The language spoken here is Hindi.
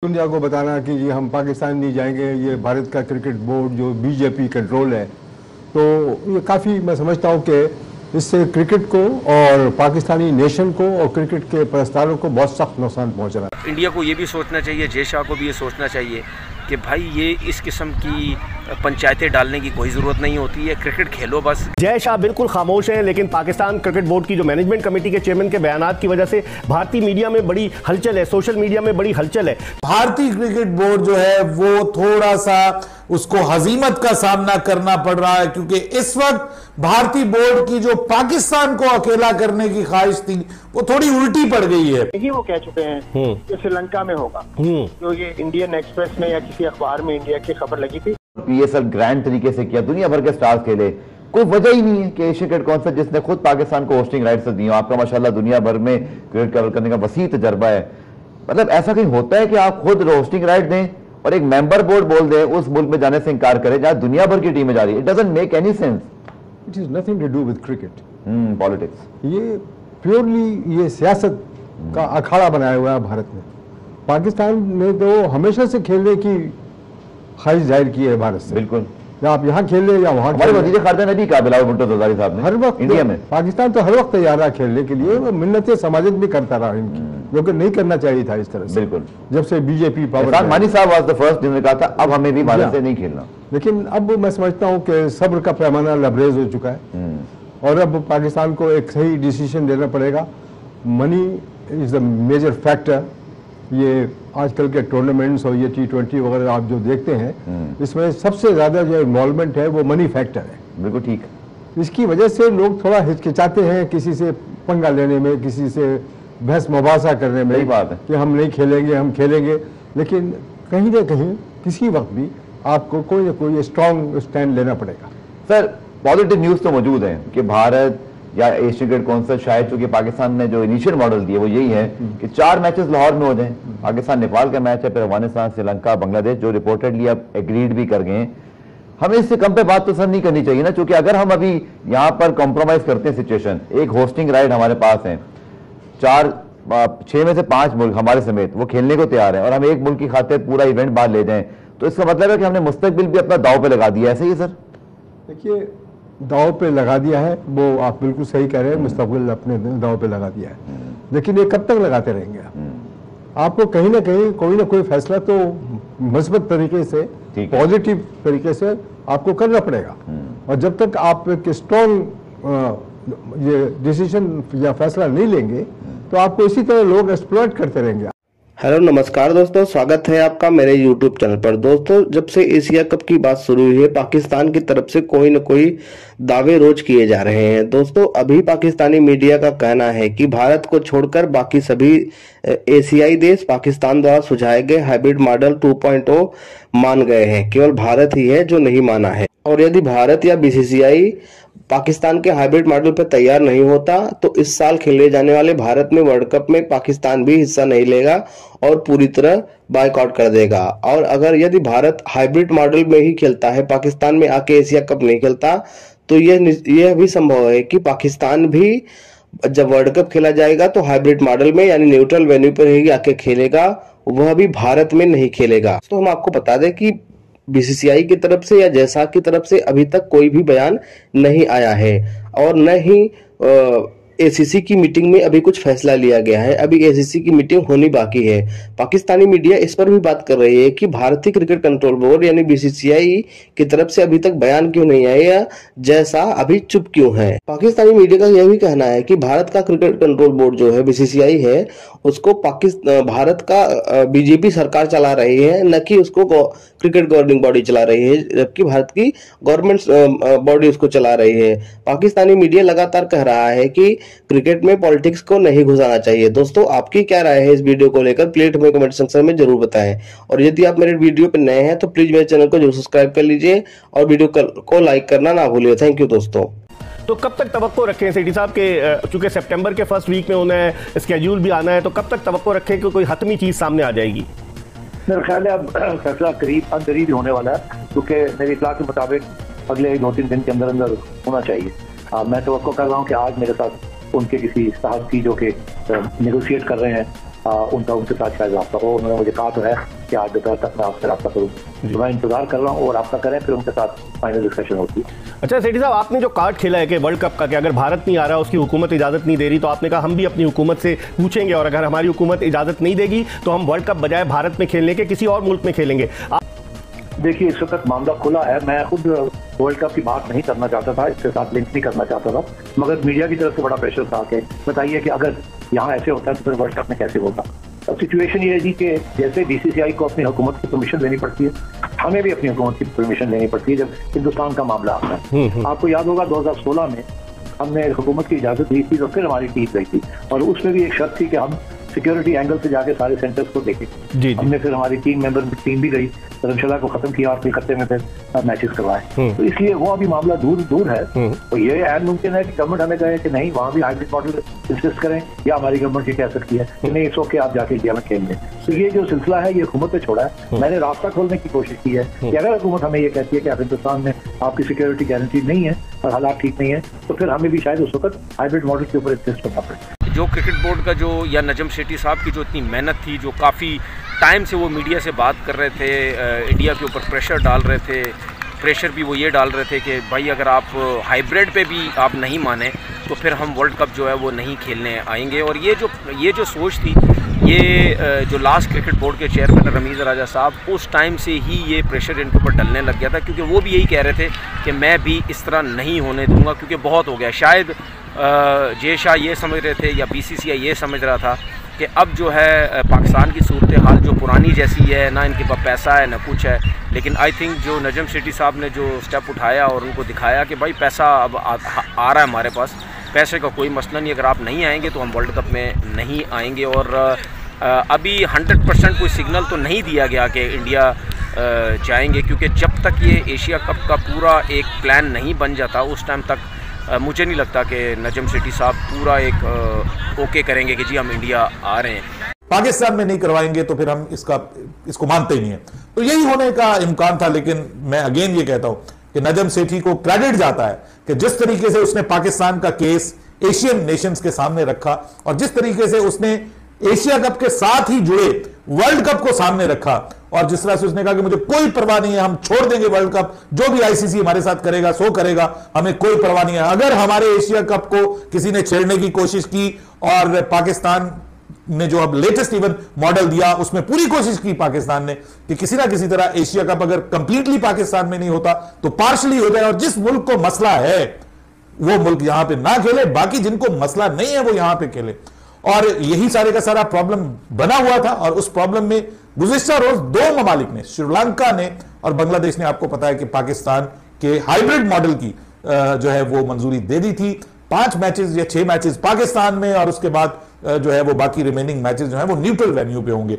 दुनिया को बताना कि जी हम पाकिस्तान नहीं जाएंगे, ये भारत का क्रिकेट बोर्ड जो बीजेपी कंट्रोल है, तो ये काफ़ी मैं समझता हूँ कि इससे क्रिकेट को और पाकिस्तानी नेशन को और क्रिकेट के परस्तारों को बहुत सख्त नुकसान पहुँच रहा है। इंडिया को ये भी सोचना चाहिए, जय शाह को भी ये सोचना चाहिए कि भाई ये इस किस्म की पंचायतें डालने की कोई ज़रूरत नहीं होती है, क्रिकेट खेलो बस। जय शाह बिल्कुल खामोश हैं, लेकिन पाकिस्तान क्रिकेट बोर्ड की जो मैनेजमेंट कमेटी के चेयरमैन के बयानात की वजह से भारतीय मीडिया में बड़ी हलचल है, सोशल मीडिया में बड़ी हलचल है। भारतीय क्रिकेट बोर्ड जो है वो थोड़ा सा उसको हजीमत का सामना करना पड़ रहा है, क्योंकि इस वक्त भारतीय बोर्ड की जो पाकिस्तान को अकेला करने की ख्वाहिश थी वो थोड़ी उल्टी पड़ गई है। यही वो कह चुके हैं कि श्रीलंका में होगा, जो ये इंडियन एक्सप्रेस में या किसी अखबार में इंडिया की खबर लगी थी। पीएसएल ग्रैंड तरीके से किया, दुनिया भर के स्टार्स खेले, कोई वजह ही नहीं है कि एशिया क्रिकेट काउंसिल जिसने खुद पाकिस्तान को होस्टिंग राइट्स दी हो, आपका माशाल्लाह दुनिया भर में क्रिकेट कवर करने का वसी तजर्बा है, मतलब ऐसा कहीं होता है कि आप खुद होस्टिंग राइट दें और एक मेंबर बोर्ड बोल दे उस मुल्क में जाने से इनकार करे जहां दुनिया भर की टीमें जा रही है? It doesn't make any sense. It is nothing to do with cricket, politics. ये प्योरली ये सियासत का अखाड़ा बनाया हुआ है भारत में। पाकिस्तान ने तो हमेशा से खेलने की ख्वाहिश जाहिर की है भारत से। बिल्कुल, या आप यहाँ खेल ले या वहाँ हमारे वज़ीर ख़ारजा ने भी कहा बिलावल भुट्टो ज़रदारी साहब ने, हर वक्त इंडिया में पाकिस्तान तो हर वक्त तैयार रहा खेलने के लिए, वो मिन्नतें समाजित भी करता रहा इनकी, जो कि नहीं करना चाहिए था इस तरह से। बिल्कुल, जब से बीजेपी पावर मानी साहब वाज द फर्स्ट जिन्होंने कहा था अब हमें भी भारत से नहीं खेलना। लेकिन अब मैं समझता हूँ कि सब्र का पैमाना लबरेज हो चुका है और अब पाकिस्तान को एक सही डिसीजन लेना पड़ेगा। Money is the major factor. ये आजकल के टूर्नामेंट्स और ये T20 वगैरह आप जो देखते हैं, इसमें सबसे ज्यादा जो इन्वॉल्वमेंट है वो मनी फैक्टर है। बिल्कुल ठीक। इसकी वजह से लोग थोड़ा हिचकिचाते हैं किसी से पंगा लेने में, किसी से बहस मुबासा करने में। सही बात है कि हम नहीं खेलेंगे, हम खेलेंगे, लेकिन कहीं ना कहीं किसी वक्त भी आपको कोई ना कोई स्ट्रॉन्ग स्टैंड लेना पड़ेगा। सर, पॉजिटिव न्यूज तो मौजूद है कि भारत या एशिया क्रिकेट काउंसिल, शायद चूंकि पाकिस्तान ने जो इनिशियल मॉडल दिया वो यही है कि 4 मैचेस लाहौर में हो जाएं। पाकिस्तान नेपाल का मैच है, फिर अफगानिस्तान, श्रीलंका, बांग्लादेश, जो रिपोर्टेडली अब एग्रीड भी कर गए हैं। हमें इससे कम पे बात तो सर नहीं करनी चाहिए ना, क्योंकि अगर हम अभी यहाँ पर कॉम्प्रोमाइज करते हैं सिचुएशन, एक होस्टिंग राइट हमारे पास है, 6 में से 5 मुल्क हमारे समेत वो खेलने को तैयार है, और हम एक मुल्क की खातिर पूरा इवेंट बाहर ले जाएं, तो इसका मतलब है कि हमने मुस्तकबिल भी अपना दाव पे लगा दिया। ऐसे ही सर? देखिए, दाव पे लगा दिया है, वो आप बिल्कुल सही कह रहे हैं, मुस्तकबिल अपने दाव पे लगा दिया है, लेकिन ये कब तक लगाते रहेंगे? आपको कहीं ना कहीं कोई ना कोई फैसला तो मजबूत तरीके से, पॉजिटिव तरीके से आपको करना पड़ेगा। और जब तक आप एक स्ट्रॉन्ग ये डिसीजन या फैसला नहीं लेंगे तो आपको इसी तरह लोग एक्सप्लॉइट करते रहेंगे। हेलो नमस्कार दोस्तों, स्वागत है आपका मेरे YouTube चैनल पर। दोस्तों, जब से एशिया कप की बात शुरू हुई है, पाकिस्तान की तरफ से कोई न कोई दावे रोज किए जा रहे हैं। दोस्तों, अभी पाकिस्तानी मीडिया का कहना है कि भारत को छोड़कर बाकी सभी एशियाई देश पाकिस्तान द्वारा सुझाए गए हाइब्रिड मॉडल 2.0 मान गए हैं, केवल भारत ही है जो नहीं माना है। और यदि भारत या BCCI पाकिस्तान के हाइब्रिड मॉडल पर तैयार नहीं होता तो इस साल खेले जाने वाले भारत में वर्ल्ड कप में पाकिस्तान भी हिस्सा नहीं लेगा और पूरी तरह बायकॉट कर देगा। और अगर यदि भारत हाइब्रिड मॉडल में ही खेलता है, पाकिस्तान में आके एशिया कप नहीं खेलता, तो यह भी संभव है कि पाकिस्तान भी जब वर्ल्ड कप खेला जाएगा तो हाइब्रिड मॉडल में यानी न्यूट्रल वेन्यू पर ही आके खेलेगा, वह भी भारत में नहीं खेलेगा। तो हम आपको बता दें कि BCCI की तरफ से या जैसा की तरफ से अभी तक कोई भी बयान नहीं आया है और न ही ACC की मीटिंग में अभी कुछ फैसला लिया गया है। अभी ACC की मीटिंग होनी बाकी है। पाकिस्तानी मीडिया इस पर भी बात कर रही है कि भारतीय क्रिकेट कंट्रोल बोर्ड यानी BCCI की तरफ से अभी तक बयान क्यों नहीं आया, जैसा अभी चुप क्यों है। पाकिस्तानी मीडिया का यह भी कहना है कि भारत का क्रिकेट कंट्रोल बोर्ड जो है BCCI है, उसको भारत का BJP सरकार चला रही है, न कि उसको क्रिकेट गवर्निंग बॉडी चला रही है, जबकि भारत की गवर्नमेंट बॉडी उसको चला रही है। पाकिस्तानी मीडिया लगातार कह रहा है कि क्रिकेट में पॉलिटिक्स को नहीं घुसाना चाहिए। दोस्तों, आपकी क्या राय है इस वीडियो को लेकर, प्लीज हमें कमेंट सेक्शन में जरूर बताएं। और यदि आप मेरे वीडियो पर नए हैं तो प्लीज मेरे चैनल को जरूर सब्सक्राइब कर लीजिए और वीडियो को लाइक करना ना भूलिए। थैंक यू दोस्तों। तो कब तक तवक्को रखें सेठी साहब के, चूंकि सितंबर के फर्स्ट वीक में उन्हें स्केड्यूल भी आना है, तो कब तक तवक्को रखें कि कोई हतमी चीज सामने आ जाएगी? मेरा ख्याल है अब फैसला करीब होने वाला है, क्योंकि मेरी इत्तला के मुताबिक अगले 2-3 दिन के अंदर अंदर होना चाहिए। मैं तवक्को कर रहा हूँ कि आज मेरे साथ उनके किसी साहब की जो कि नेगोशिएट कर रहे हैं उनका उनके साथ शायद रब्ता हो। उन्होंने मुझे कहा तो है कि आज दोपहर तक मैं आपसे रब्ता करूँ, तो मैं इंतजार कर रहा हूँ और रब्ता करें, फिर उनके साथ फाइनल डिस्कशन होती है। अच्छा सेठी साहब, आपने जो कार्ड खेला है कि वर्ल्ड कप का, कि अगर भारत नहीं आ रहा, उसकी हुकूमत इजाज़त नहीं दे रही, तो आपने कहा हम भी अपनी हुकूमत से पूछेंगे और अगर हमारी हुकूमत इजाज़त नहीं देगी तो हम वर्ल्ड कप बजाय भारत में खेलने के किसी और मुल्क में खेलेंगे। देखिए, इस वक्त मामला खुला है। मैं खुद वर्ल्ड कप की बात नहीं करना चाहता था, इसके साथ लिंक नहीं करना चाहता था, मगर मीडिया की तरफ से बड़ा प्रेशर था कि बताइए कि अगर यहाँ ऐसे होता है तो फिर वर्ल्ड कप में कैसे होगा। अब सिचुएशन ये है जी कि जैसे बीसीसीआई को अपनी हुकूमत की परमिशन लेनी पड़ती है, हमें भी अपनी हुकूमत की परमिशन लेनी पड़ती है जब हिंदुस्तान का मामला आता है। आपको याद होगा 2016 में हमने हुकूमत की इजाजत दी थी तो फिर हमारी टीम गई थी, और उसमें भी एक शर्त थी कि हम सिक्योरिटी एंगल से जाके सारे सेंटर्स को देखें। हमने फिर हमारी टीम भी गई, धर्मशाला को खत्म किया और कलकत्ते में फिर मैचेस करवाए। तो इसलिए वो अभी मामला दूर है। तो ये ऐन मुमकिन है कि गवर्नमेंट हमें कहे कि नहीं, वहाँ भी हाइब्रिड मॉडल इंसिस्ट करें, या हमारी गवर्नमेंट ये कह सकती है कि नहीं, इसके आप जाके इंडिया में खेल लें। तो ये जो सिलसिला है ये हुकूमत पे छोड़ा है। मैंने रास्ता खोलने की कोशिश की है कि अगर हुकूमत हमें ये कहती है कि हिंदुस्तान में आपकी सिक्योरिटी गारंटी नहीं है और हालात ठीक नहीं है, तो फिर हमें भी शायद उस वक्त हाइब्रिड मॉडल के ऊपर इंसिस्ट करना पड़े। जो क्रिकेट बोर्ड का जो, या नजम सेठी साहब की जो इतनी मेहनत थी, जो काफ़ी टाइम से वो मीडिया से बात कर रहे थे, इंडिया के ऊपर प्रेशर डाल रहे थे, प्रेशर भी वो ये डाल रहे थे कि भाई अगर आप हाइब्रिड पे भी आप नहीं माने तो फिर हम वर्ल्ड कप जो है वो नहीं खेलने आएंगे। और ये जो सोच थी, ये जो लास्ट क्रिकेट बोर्ड के चेयरमैन रमीज़ राजा साहब, उस टाइम से ही ये प्रेशर इनके ऊपर डलने लग गया था, क्योंकि वो भी यही कह रहे थे कि मैं भी इस तरह नहीं होने दूंगा क्योंकि बहुत हो गया। शायद जे शाह ये समझ रहे थे या बीसीसीआई ये समझ रहा था कि अब जो है पाकिस्तान की सूरत हाल जो पुरानी जैसी है, ना इनके पास पैसा है ना कुछ है, लेकिन आई थिंक जो नजम सेठी साहब ने जो स्टेप उठाया और उनको दिखाया कि भाई पैसा अब आ रहा है हमारे पास, पैसे का कोई मसला नहीं, अगर आप नहीं आएंगे तो हम वर्ल्ड कप में नहीं आएंगे। और अभी 100% कोई सिग्नल तो नहीं दिया गया कि इंडिया जाएंगे, क्योंकि जब तक ये एशिया कप का पूरा एक प्लान नहीं बन जाता उस टाइम तक मुझे नहीं लगता कि नजम सेठी साहब पूरा एक ओके करेंगे कि जी हम इंडिया आ रहे हैं। पाकिस्तान में नहीं करवाएंगे तो फिर हम इसको मानते ही नहीं है, तो यही होने का इम्कान था। लेकिन मैं अगेन ये कहता हूं कि नजम सेठी को क्रेडिट जाता है कि जिस तरीके से उसने पाकिस्तान का केस एशियन नेशंस के सामने रखा और जिस तरीके से उसने एशिया कप के साथ ही जुड़े वर्ल्ड कप को सामने रखा, और जिस तरह से उसने कहा कि मुझे कोई परवाह नहीं है, हम छोड़ देंगे वर्ल्ड कप, जो भी आईसीसी हमारे साथ करेगा सो करेगा, हमें कोई परवाह नहीं है। अगर हमारे एशिया कप को किसी ने छेड़ने की कोशिश की, और पाकिस्तान ने जो अब लेटेस्ट इवन मॉडल दिया उसमें पूरी कोशिश की पाकिस्तान ने कि किसी ना किसी तरह एशिया कप अगर कंप्लीटली पाकिस्तान में नहीं होता तो पार्शली हो जाए, और जिस मुल्क को मसला है वो मुल्क यहां पे ना खेले, बाकी जिनको मसला नहीं है वो यहां पे खेले। और यही सारे का सारा प्रॉब्लम बना हुआ था, और उस प्रॉब्लम में गुज़िश्ता रोज दो ममालिक ने, श्रीलंका ने और बांग्लादेश ने, आपको पता है कि पाकिस्तान के हाइब्रिड मॉडल की जो है वो मंजूरी दे दी थी। 5 मैचेस या 6 मैचेस पाकिस्तान में, और उसके बाद जो है वो बाकी रिमेनिंग मैचेस जो है वो न्यूट्रल वेन्यू पे होंगे।